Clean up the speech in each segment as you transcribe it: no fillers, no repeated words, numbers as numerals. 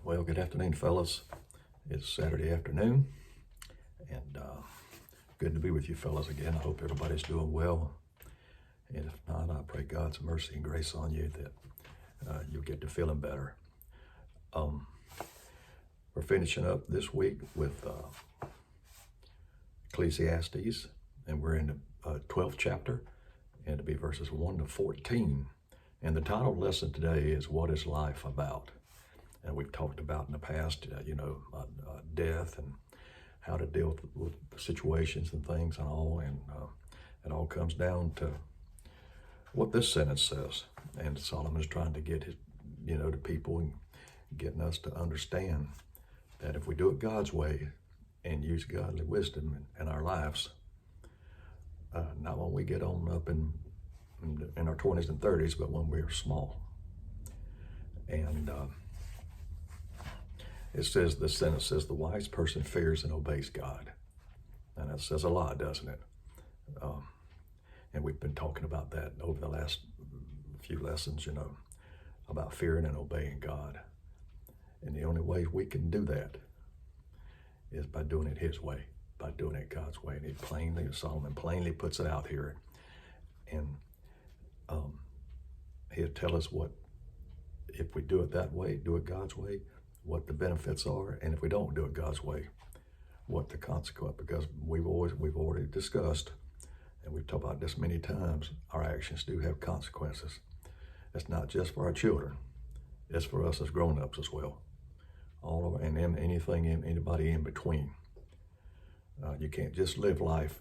Well, good afternoon, fellas. It's Saturday afternoon, and good to be with you, fellas, again. I hope everybody's doing well. And if not, I pray God's mercy and grace on you that you'll get to feeling better. We're finishing up this week with Ecclesiastes, and we're in the 12th chapter, and it'll be verses 1 to 14. And the title of the lesson today is What is Life About? And we've talked about in the past, death and how to deal with situations and things and all. And it all comes down to what this sentence says. And Solomon's trying to get to people and getting us to understand that if we do it God's way and use godly wisdom in our lives, not when we get on up in our 20s and 30s, but when we're small. And this sentence says, the wise person fears and obeys God. And that says a lot, doesn't it? And we've been talking about that over the last few lessons, about fearing and obeying God. And the only way we can do that is by doing it His way, by doing it God's way. And Solomon plainly puts it out here. And he'll tell us what, if we do it that way, do it God's way, what the benefits are, and if we don't do it God's way, what the consequence, because we've already discussed, and we've talked about this many times, our actions do have consequences. It's not just for our children, it's for us as grown-ups as well. All over, and anybody in between. You can't just live life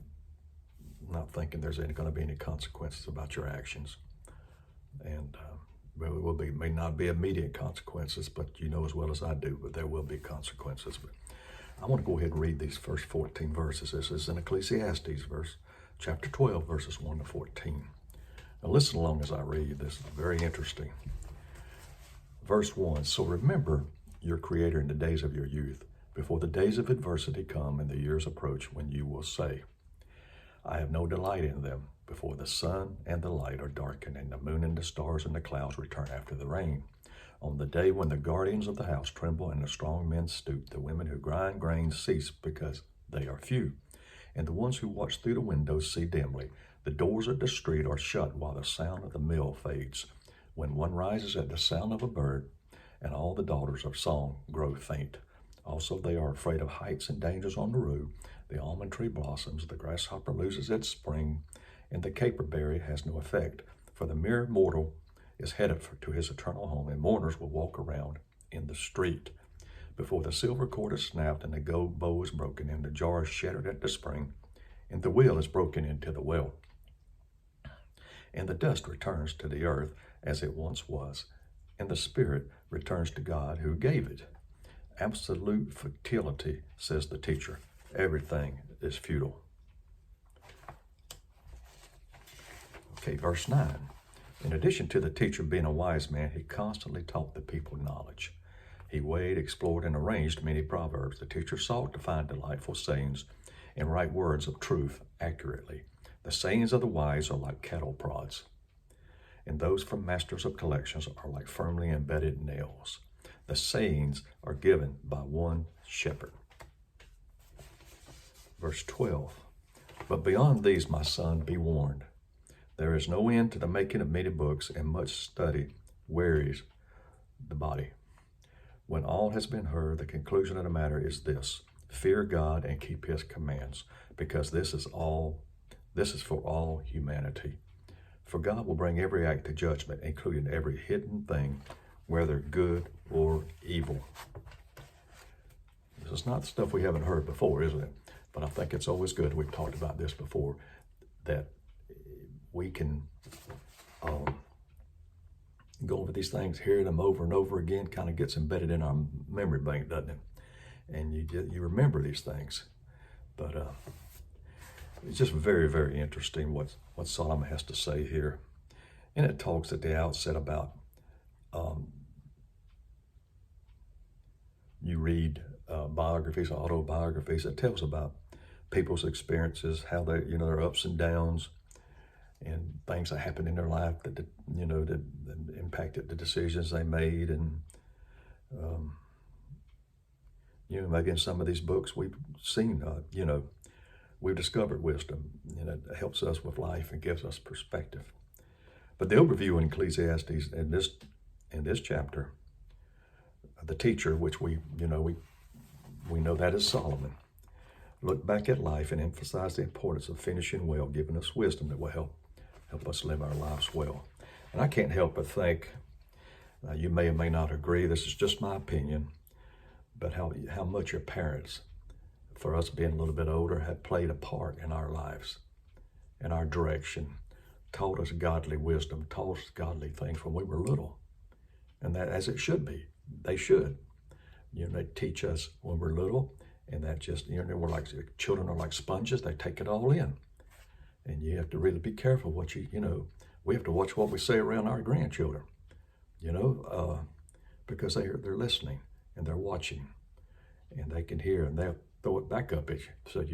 not thinking there's going to be any consequences about your actions. And may not be immediate consequences, but you know as well as I do, but there will be consequences. But I want to go ahead and read these first 14 verses. This is in Ecclesiastes, chapter 12, verses 1 to 14. Now listen along as I read. This is very interesting. Verse 1, so remember your Creator in the days of your youth, before the days of adversity come and the years approach when you will say, I have no delight in them, before the sun and the light are darkened, and the moon and the stars and the clouds return after the rain. On the day when the guardians of the house tremble and the strong men stoop, the women who grind grain cease because they are few. And the ones who watch through the windows see dimly. The doors of the street are shut while the sound of the mill fades. When one rises at the sound of a bird, and all the daughters of song grow faint. Also they are afraid of heights and dangers on the road. The almond tree blossoms, the grasshopper loses its spring, and the caperberry has no effect, for the mere mortal is headed to his eternal home, and mourners will walk around in the street. Before the silver cord is snapped, and the gold bow is broken, and the jar is shattered at the spring, and the wheel is broken into the well. And the dust returns to the earth as it once was, and the spirit returns to God who gave it. Absolute futility, says the teacher. Everything is futile. Okay, verse 9. In addition to the teacher being a wise man, he constantly taught the people knowledge. He weighed, explored, and arranged many proverbs. The teacher sought to find delightful sayings and write words of truth accurately. The sayings of the wise are like cattle prods, and those from masters of collections are like firmly embedded nails. The sayings are given by one shepherd. Verse 12. But beyond these, my son, be warned. There is no end to the making of many books, and much study wearies the body. When all has been heard, the conclusion of the matter is this: fear God and keep His commands, because this is for all humanity. For God will bring every act to judgment, including every hidden thing, whether good or evil. This is not stuff we haven't heard before, isn't it? But I think it's always good, we've talked about this before, that we can go over these things, hearing them over and over again, kind of gets embedded in our memory bank, doesn't it? And you remember these things. But it's just very, very interesting what Solomon has to say here. And it talks at the outset about, you read biographies, autobiographies, it tells about people's experiences, how they, their ups and downs, and things that happened in their life that that impacted the decisions they made, and Maybe in some of these books we've seen, we've discovered wisdom, and it helps us with life and gives us perspective. But the overview in Ecclesiastes in this chapter, the teacher, which we know that is Solomon, look back at life and emphasize the importance of finishing well, giving us wisdom that will help us live our lives well. And I can't help but think, you may or may not agree, this is just my opinion, but how much your parents, for us being a little bit older, have played a part in our lives, in our direction, taught us godly wisdom, taught us godly things when we were little. And that, as it should be, they should. They teach us when we're little, and that just, we're like, children are like sponges, they take it all in. And you have to really be careful what we have to watch what we say around our grandchildren, because they're listening and they're watching, and they can hear, and they'll throw it back up at you. So I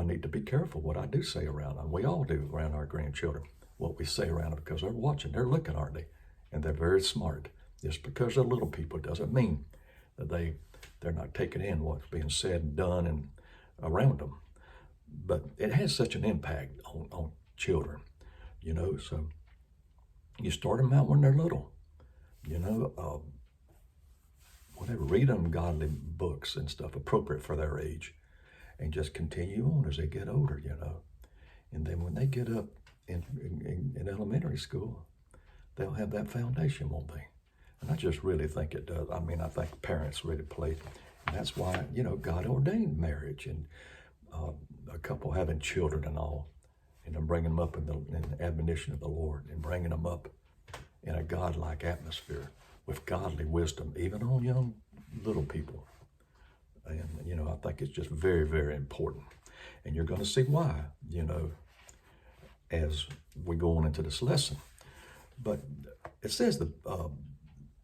need to be careful what I do say around them. We all do around our grandchildren, what we say around them, because they're watching, they're looking, aren't they? And they're very smart. Just because they're little people doesn't mean that they're not taking in what's being said and done and around them. But it has such an impact on children, so you start them out when they're little, whatever, read them godly books and stuff appropriate for their age, and just continue on as they get older, and then when they get up in elementary school, they'll have that foundation, won't they? And I just really think it does. I mean, I think parents really play, and that's why, God ordained marriage and a couple having children and all, and then bringing them up in the admonition of the Lord, and bringing them up in a godlike atmosphere with godly wisdom, even on young little people. And, I think it's just very, very important. And you're going to see why, as we go on into this lesson. But it says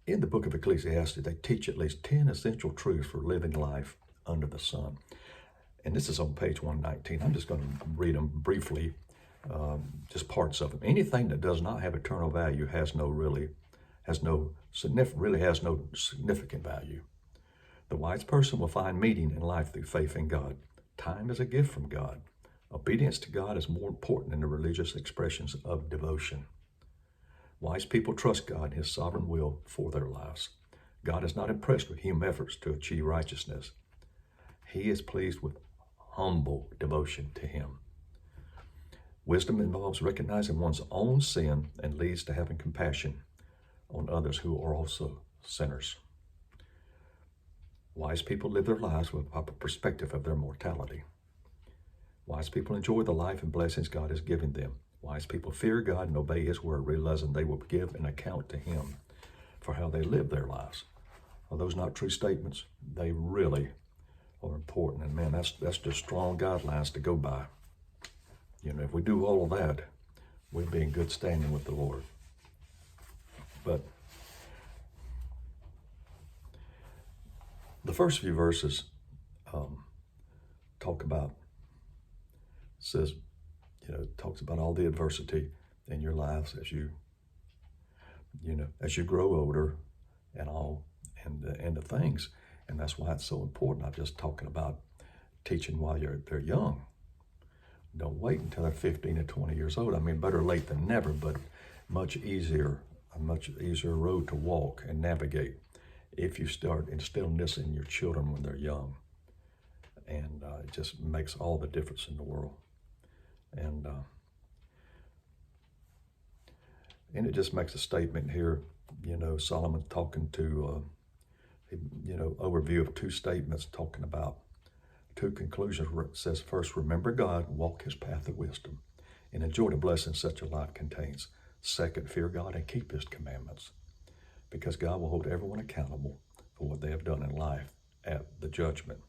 in the book of Ecclesiastes, they teach at least 10 essential truths for living life under the sun. And this is on page 119. I'm just going to read them briefly, just parts of them. Anything that does not have eternal value has no significant value. The wise person will find meaning in life through faith in God. Time is a gift from God. Obedience to God is more important than the religious expressions of devotion. Wise people trust God and His sovereign will for their lives. God is not impressed with human efforts to achieve righteousness. He is pleased with humble devotion to Him. Wisdom involves recognizing one's own sin and leads to having compassion on others who are also sinners. Wise people live their lives with a proper perspective of their mortality. Wise people enjoy the life and blessings God has given them. Wise people fear God and obey His word, realizing they will give an account to Him for how they live their lives. Are those not true statements? They really are important. And man, that's just strong guidelines to go by. If we do all of that, we'll be in good standing with the Lord. But the first few verses talks about all the adversity in your lives as you grow older and all, and the things. And that's why it's so important. I'm just talking about teaching while they're young. Don't wait until they're 15 or 20 years old. I mean, better late than never, but a much easier road to walk and navigate if you start instilling this in your children when they're young. And it just makes all the difference in the world. And it just makes a statement here, Solomon talking to, overview of two statements, talking about two conclusions. Where it says, first, remember God, walk His path of wisdom, and enjoy the blessings such a life contains. Second, fear God and keep His commandments, because God will hold everyone accountable for what they have done in life at the judgment.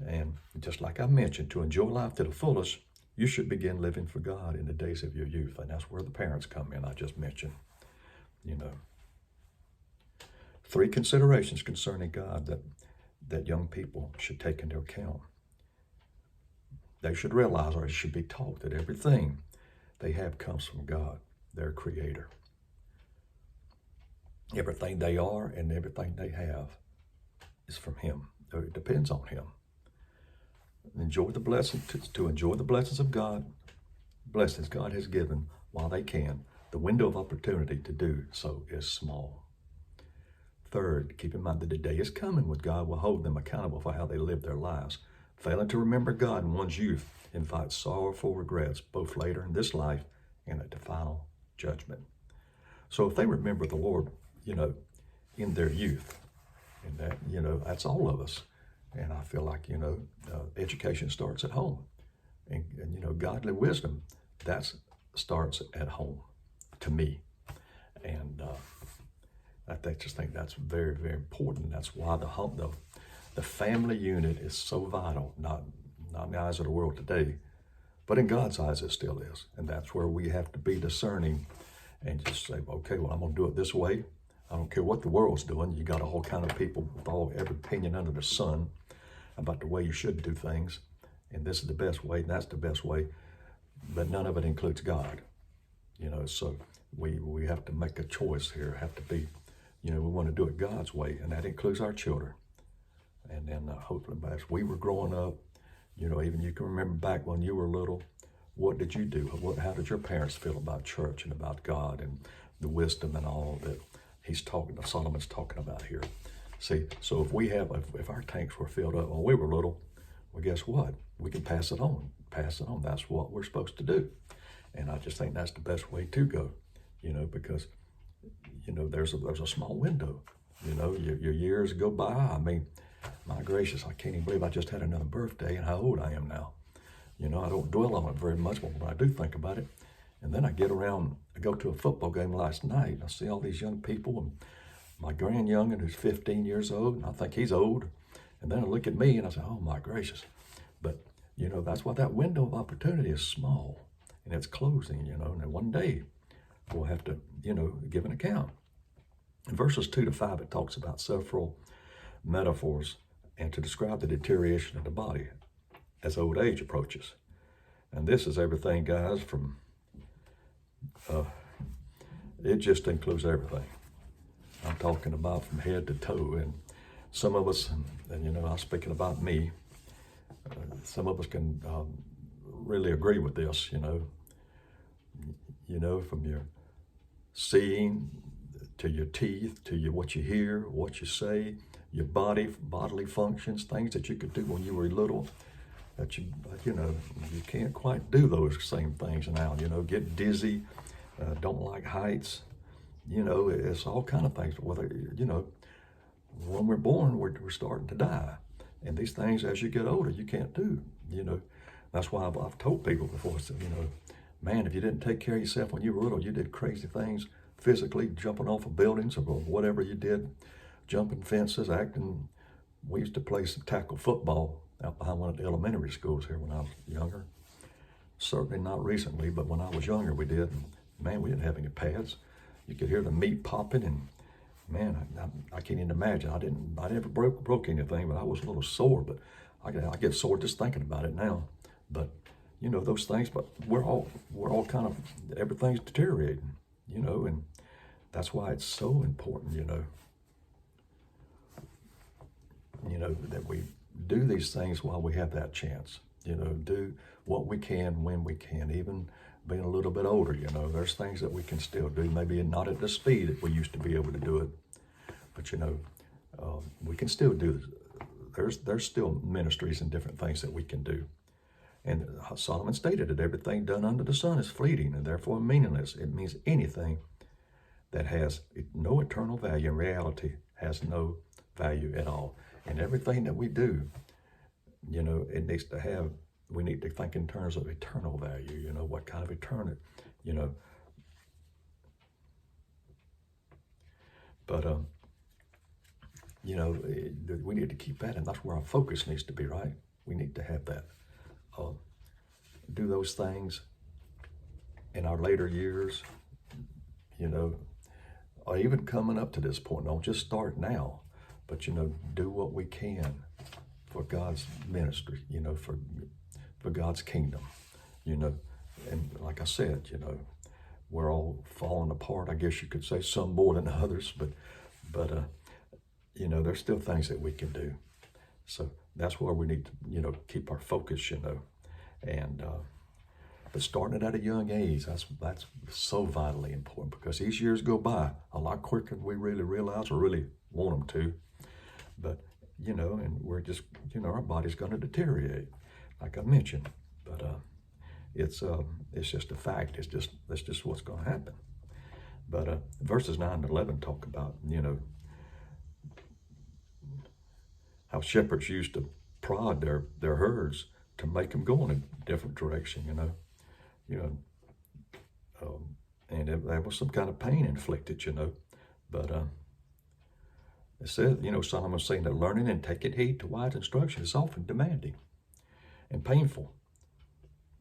And just like I mentioned, to enjoy life to the fullest, you should begin living for God in the days of your youth. And that's where the parents come in, I just mentioned. 3 considerations concerning God that young people should take into account. They should realize, or should be taught, that everything they have comes from God, their Creator. Everything they are and everything they have is from Him. It depends on Him. Enjoy the blessing, to enjoy the blessings of God, blessings God has given while they can. The window of opportunity to do so is small. Third, keep in mind that the day is coming when God will hold them accountable for how they live their lives. Failing to remember God in one's youth invites sorrowful regrets, both later in this life and at the final judgment. So if they remember the Lord, in their youth, and that, that's all of us. And I feel like, education starts at home. And godly wisdom, that starts at home, to me. And I just think that's very, very important. That's why the family unit is so vital, not in the eyes of the world today, but in God's eyes it still is. And that's where we have to be discerning and just say, okay, well, I'm going to do it this way. I don't care what the world's doing. You got all kind of people with every opinion under the sun about the way you should do things. And this is the best way, and that's the best way. But none of it includes God. So we have to make a choice here, have to be, we want to do it God's way, and that includes our children. And then hopefully as we were growing up, even you can remember back when you were little, what did you do? How did your parents feel about church and about God and the wisdom and all that Solomon's talking about here? See, so if our tanks were filled up when we were little, well, guess what? We can pass it on. That's what we're supposed to do. And I just think that's the best way to go, because, there's a small window, your years go by. I mean, my gracious, I can't even believe I just had another birthday and how old I am now. I don't dwell on it very much, but when I do think about it, and then I go to a football game last night, and I see all these young people, and my grandyoungin who's 15 years old, and I think he's old, and then I look at me and I say, oh my gracious. But, that's why that window of opportunity is small, and it's closing, and one day we'll have to, give an account. In verses 2-5, it talks about several metaphors and to describe the deterioration of the body as old age approaches. And this is everything, guys, from, it just includes everything. I'm talking about from head to toe. And some of us, and I'm speaking about me, some of us can really agree with this, from your seeing to your teeth, to what you hear, what you say, your bodily functions, things that you could do when you were little, that you can't quite do those same things now, get dizzy, don't like heights, it's all kind of things. Whether, when we're born, we're starting to die. And these things, as you get older, you can't do, That's why I've told people before, so, man, if you didn't take care of yourself when you were little, you did crazy things physically, jumping off of buildings or whatever you did, jumping fences, acting. We used to play some tackle football out behind one of the elementary schools here when I was younger. Certainly not recently, but when I was younger, we did. And man, we didn't have any pads. You could hear the meat popping, and man, I can't even imagine. I never broke anything, but I was a little sore. But I get sore just thinking about it now. But those things. But we're all kind of, everything's deteriorating, and that's why it's so important, that we do these things while we have that chance. Do what we can when we can, even being a little bit older. There's things that we can still do, maybe not at the speed that we used to be able to do it, but we can still do. There's still ministries and different things that we can do. And Solomon stated that everything done under the sun is fleeting and therefore meaningless. It means anything that has no eternal value in reality has no value at all. And everything that we do, it needs to have, we need to think in terms of eternal value, what kind of eternity, But, we need to keep that, and that's where our focus needs to be, right? We need to have that. Do those things in our later years, or even coming up to this point. Don't just start now, but, do what we can for God's ministry, for God's kingdom, and like I said, we're all falling apart, I guess you could say, some more than others, but you know, there's still things that we can do. So that's where we need to, you know, keep our focus, you know, and but starting it at a young age, that's so vitally important, because these years go by a lot quicker than we really realize or really want them to. But you know, and we're just, you know, our body's going to deteriorate, like I mentioned. But it's just a fact. That's just what's going to happen. But verses 9 and 11 talk about, you know, how shepherds used to prod their herds to make them go in a different direction, you know, and there was some kind of pain inflicted, you know. But it says, you know, Solomon's saying that learning and taking heed to wise instruction is often demanding and painful.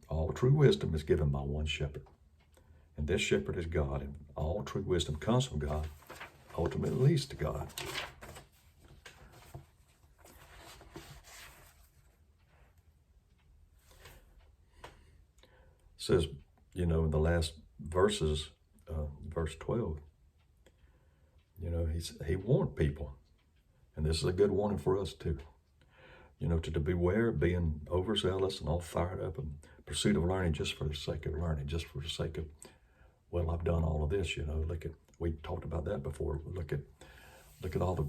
All true wisdom is given by one shepherd, and this shepherd is God, and all true wisdom comes from God, ultimately leads to God. It says, you know, in the last verses, verse 12, you know, he warned people, and this is a good warning for us too, you know, to beware of being overzealous and all fired up in pursuit of learning just for the sake of learning, just for the sake of, well, I've done all of this, you know. Look at, we talked about that before. Look at all the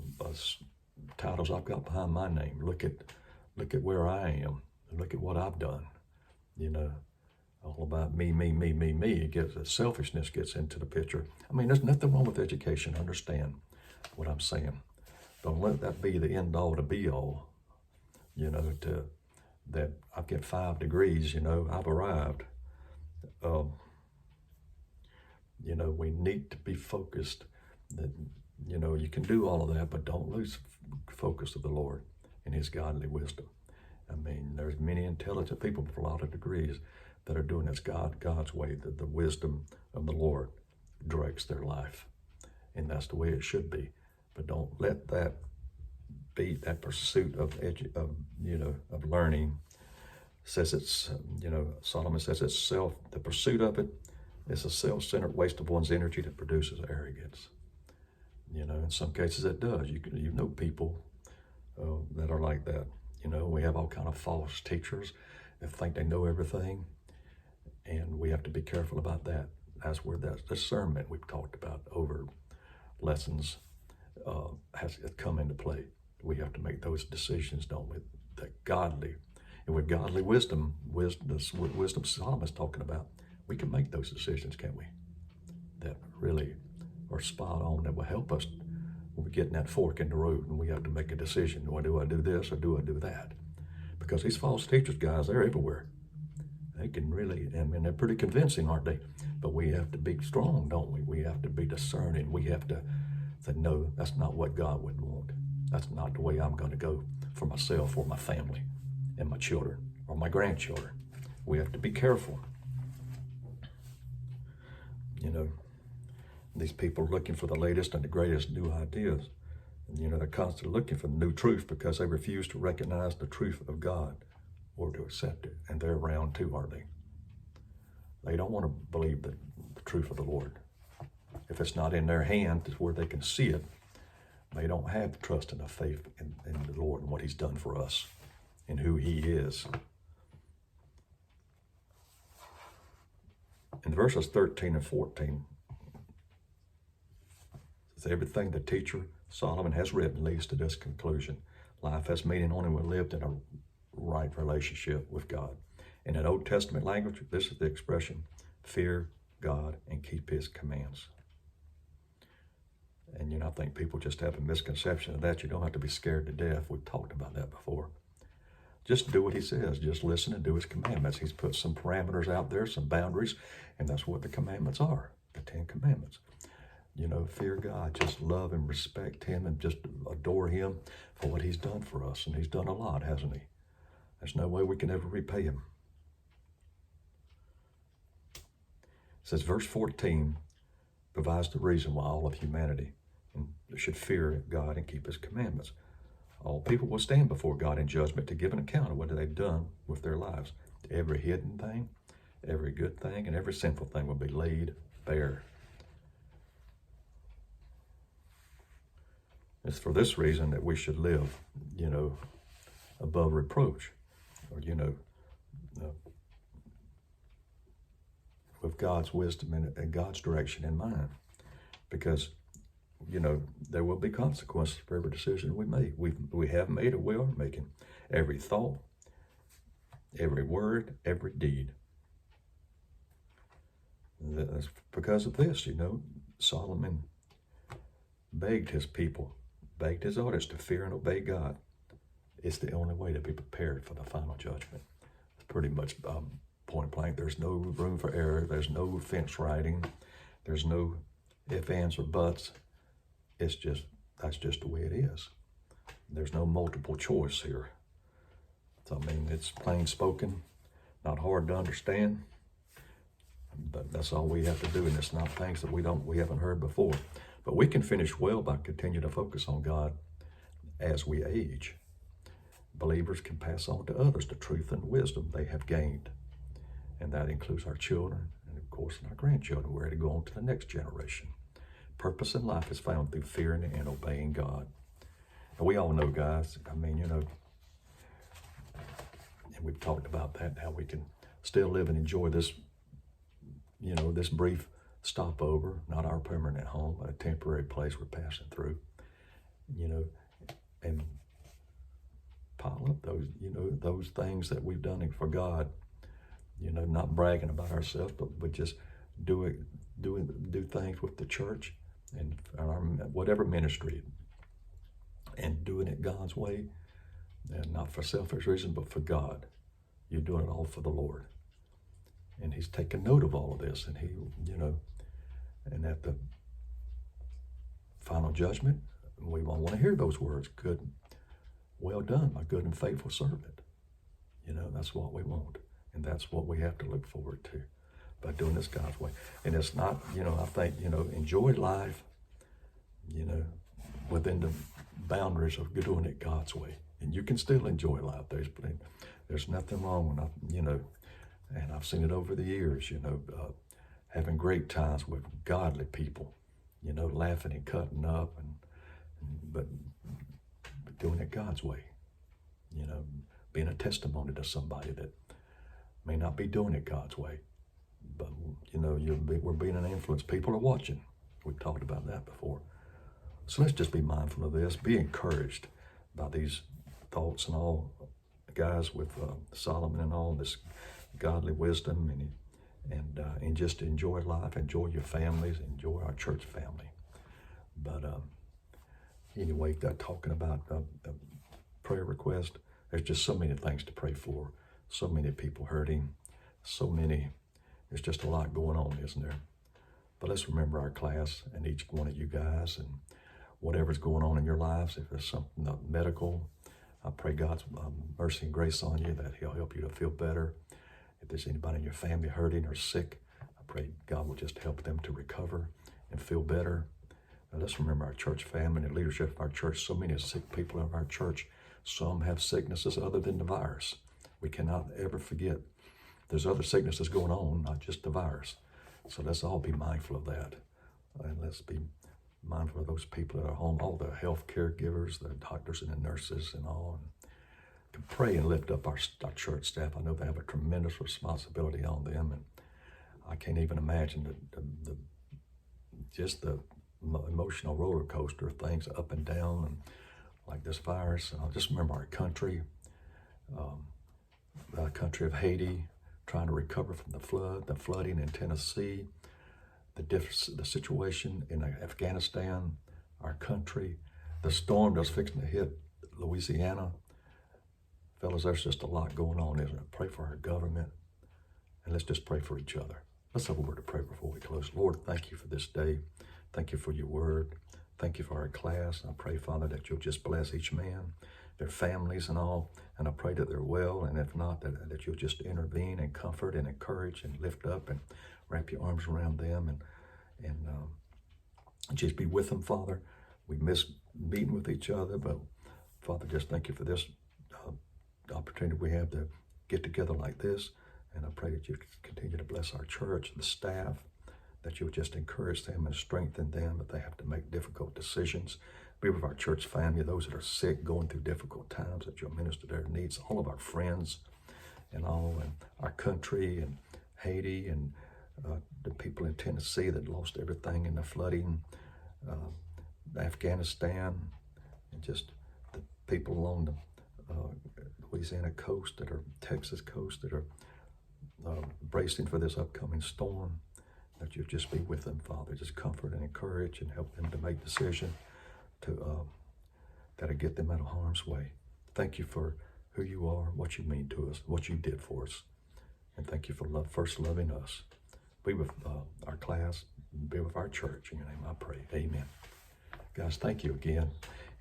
titles I've got behind my name. Look at where I am. Look at what I've done, you know. All about me. It gets, the selfishness gets into the picture. I mean, there's nothing wrong with education. Understand what I'm saying. Don't let that be the end all to be all. You know, that I get 5 degrees. You know, I've arrived. You know, we need to be focused. That, you know, you can do all of that, but don't lose focus of the Lord and His godly wisdom. I mean, there's many intelligent people with a lot of degrees that are doing this God's way, that the wisdom of the Lord directs their life. And that's the way it should be. But don't let that be that pursuit of learning. Says it's, you know, Solomon says it's the pursuit of it is a self-centered waste of one's energy that produces arrogance. You know, in some cases it does. You know people that are like that. You know, we have all kind of false teachers that think they know everything. And we have to be careful about that. That's where that discernment we've talked about over lessons has come into play. We have to make those decisions, don't we? That godly, and with godly wisdom Solomon's talking about, we can make those decisions, can't we? That really are spot on, that will help us when we get in that fork in the road and we have to make a decision. Well, do I do this or do I do that? Because these false teachers, guys, they're everywhere. They can really, I mean, they're pretty convincing, aren't they? But we have to be strong, don't we? We have to be discerning. We have to say, no, that's not what God would want. That's not the way I'm going to go for myself or my family and my children or my grandchildren. We have to be careful. You know, these people are looking for the latest and the greatest new ideas. And, you know, they're constantly looking for new truth because they refuse to recognize the truth of God or to accept it. And they're around too, aren't they? They don't want to believe the truth of the Lord. If it's not in their hand where they can see it, they don't have trust and faith in the Lord and what He's done for us and who He is. In verses 13 and 14, it says, everything the teacher Solomon has written leads to this conclusion. Life has meaning only when lived in a right relationship with God. In an Old Testament language, this is the expression, fear God and keep His commands. And, you know, I think people just have a misconception of that. You don't have to be scared to death. We've talked about that before. Just do what He says. Just listen and do His commandments. He's put some parameters out there, some boundaries, and that's what the commandments are, the 10 commandments. You know, fear God, just love and respect Him and just adore Him for what He's done for us. And He's done a lot, hasn't He? There's no way we can ever repay Him. It says, verse 14 provides the reason why all of humanity should fear God and keep His commandments. All people will stand before God in judgment to give an account of what they've done with their lives. Every hidden thing, every good thing, and every sinful thing will be laid bear. It's for this reason that we should live, above reproach, or, uh, with God's wisdom and God's direction in mind. Because, there will be consequences for every decision we make. We have made or we are making. Every thought, every word, every deed. That's because of this, Solomon begged his audience to fear and obey God. It's the only way to be prepared for the final judgment. It's pretty much point blank. There's no room for error. There's no fence riding. There's no ifs, ands, or buts. That's just the way it is. There's no multiple choice here. So, it's plain spoken, not hard to understand. But that's all we have to do, and it's not things that we haven't heard before. But we can finish well by continuing to focus on God as we age. Believers can pass on to others the truth and wisdom they have gained. And that includes our children and, of course, our grandchildren. We're ready to go on to the next generation. Purpose in life is found through fearing and obeying God. And we all know, guys, and we've talked about that, how we can still live and enjoy this, this brief stopover, not our permanent home, but a temporary place we're passing through, and pile up those things that we've done for God, not bragging about ourselves, but just do things with the church and our whatever ministry, and doing it God's way, and not for selfish reasons, but for God. You're doing it all for the Lord. And he's taken note of all of this, and he, and at the final judgment, we won't want to hear those words. Good, well done, my good and faithful servant. That's what we want. And that's what we have to look forward to by doing this God's way. And it's not, I think, enjoy life, within the boundaries of doing it God's way. And you can still enjoy life. There's nothing wrong with, and I've seen it over the years, having great times with godly people, laughing and cutting up, but doing it God's way, being a testimony to somebody that may not be doing it God's way, but, we're being an influence. People are watching. We've talked about that before. So let's just be mindful of this, be encouraged by these thoughts and all, guys, with Solomon and all this godly wisdom, and just enjoy life, enjoy your families, enjoy our church family. But anyway, talking about prayer request, there's just so many things to pray for, so many people hurting, there's just a lot going on, isn't there? But let's remember our class and each one of you guys, and whatever's going on in your lives. If there's something medical, I pray God's mercy and grace on you, that he'll help you to feel better. If there's anybody in your family hurting or sick, I pray God will just help them to recover and feel better. Now let's remember our church family and leadership of our church. So many sick people in our church. Some have sicknesses other than the virus. We cannot ever forget there's other sicknesses going on, not just the virus. So let's all be mindful of that. And let's be mindful of those people at our home, all the health caregivers, the doctors and the nurses and all. And to pray and lift up our church staff. I know they have a tremendous responsibility on them, and I can't even imagine the emotional roller coaster of things up and down, and like this virus. Just remember our country, the country of Haiti, trying to recover from the flooding in Tennessee, the situation in Afghanistan, our country, the storm that's fixing to hit Louisiana. Fellas, there's just a lot going on, isn't it? Pray for our government, and let's just pray for each other. Let's have a word of prayer before we close. Lord, thank you for this day. Thank you for your word. Thank you for our class. I pray, Father, that you'll just bless each man, their families and all, and I pray that they're well, and if not, that you'll just intervene and comfort and encourage and lift up and wrap your arms around them and just be with them, Father. We miss meeting with each other, but Father, just thank you for this opportunity we have to get together like this, and I pray that you continue to bless our church, the staff, that you would just encourage them and strengthen them that they have to make difficult decisions. Be with our church family, those that are sick, going through difficult times, that you'll minister their needs, all of our friends and all, and our country and Haiti and the people in Tennessee that lost everything in the flooding, Afghanistan, and just the people along the Louisiana coast that are Texas coast that are bracing for this upcoming storm, that you just be with them, Father. Just comfort and encourage and help them to make decisions to that'll get them out of harm's way. Thank you for who you are, what you mean to us, what you did for us. And thank you for first loving us. Be with our class, be with our church. In your name I pray, amen. Guys, thank you again.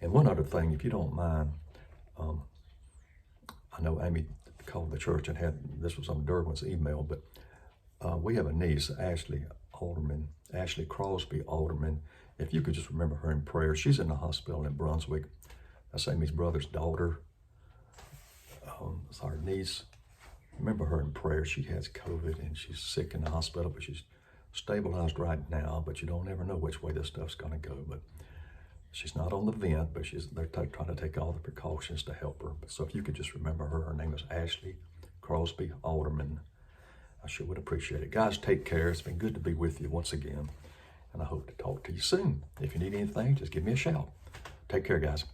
And one other thing, if you don't mind, I know Amy called the church and this was on Derwin's email, but we have a niece, Ashley Crosby Alderman. If you could just remember her in prayer. She's in the hospital in Brunswick. That's Amy's brother's daughter. It's our niece. Remember her in prayer. She has COVID and she's sick in the hospital, but she's stabilized right now, but you don't ever know which way this stuff's gonna go. But she's not on the vent, but they're trying to take all the precautions to help her. So if you could just remember her name is Ashley Crosby Alderman. I sure would appreciate it. Guys, take care. It's been good to be with you once again, and I hope to talk to you soon. If you need anything, just give me a shout. Take care, guys.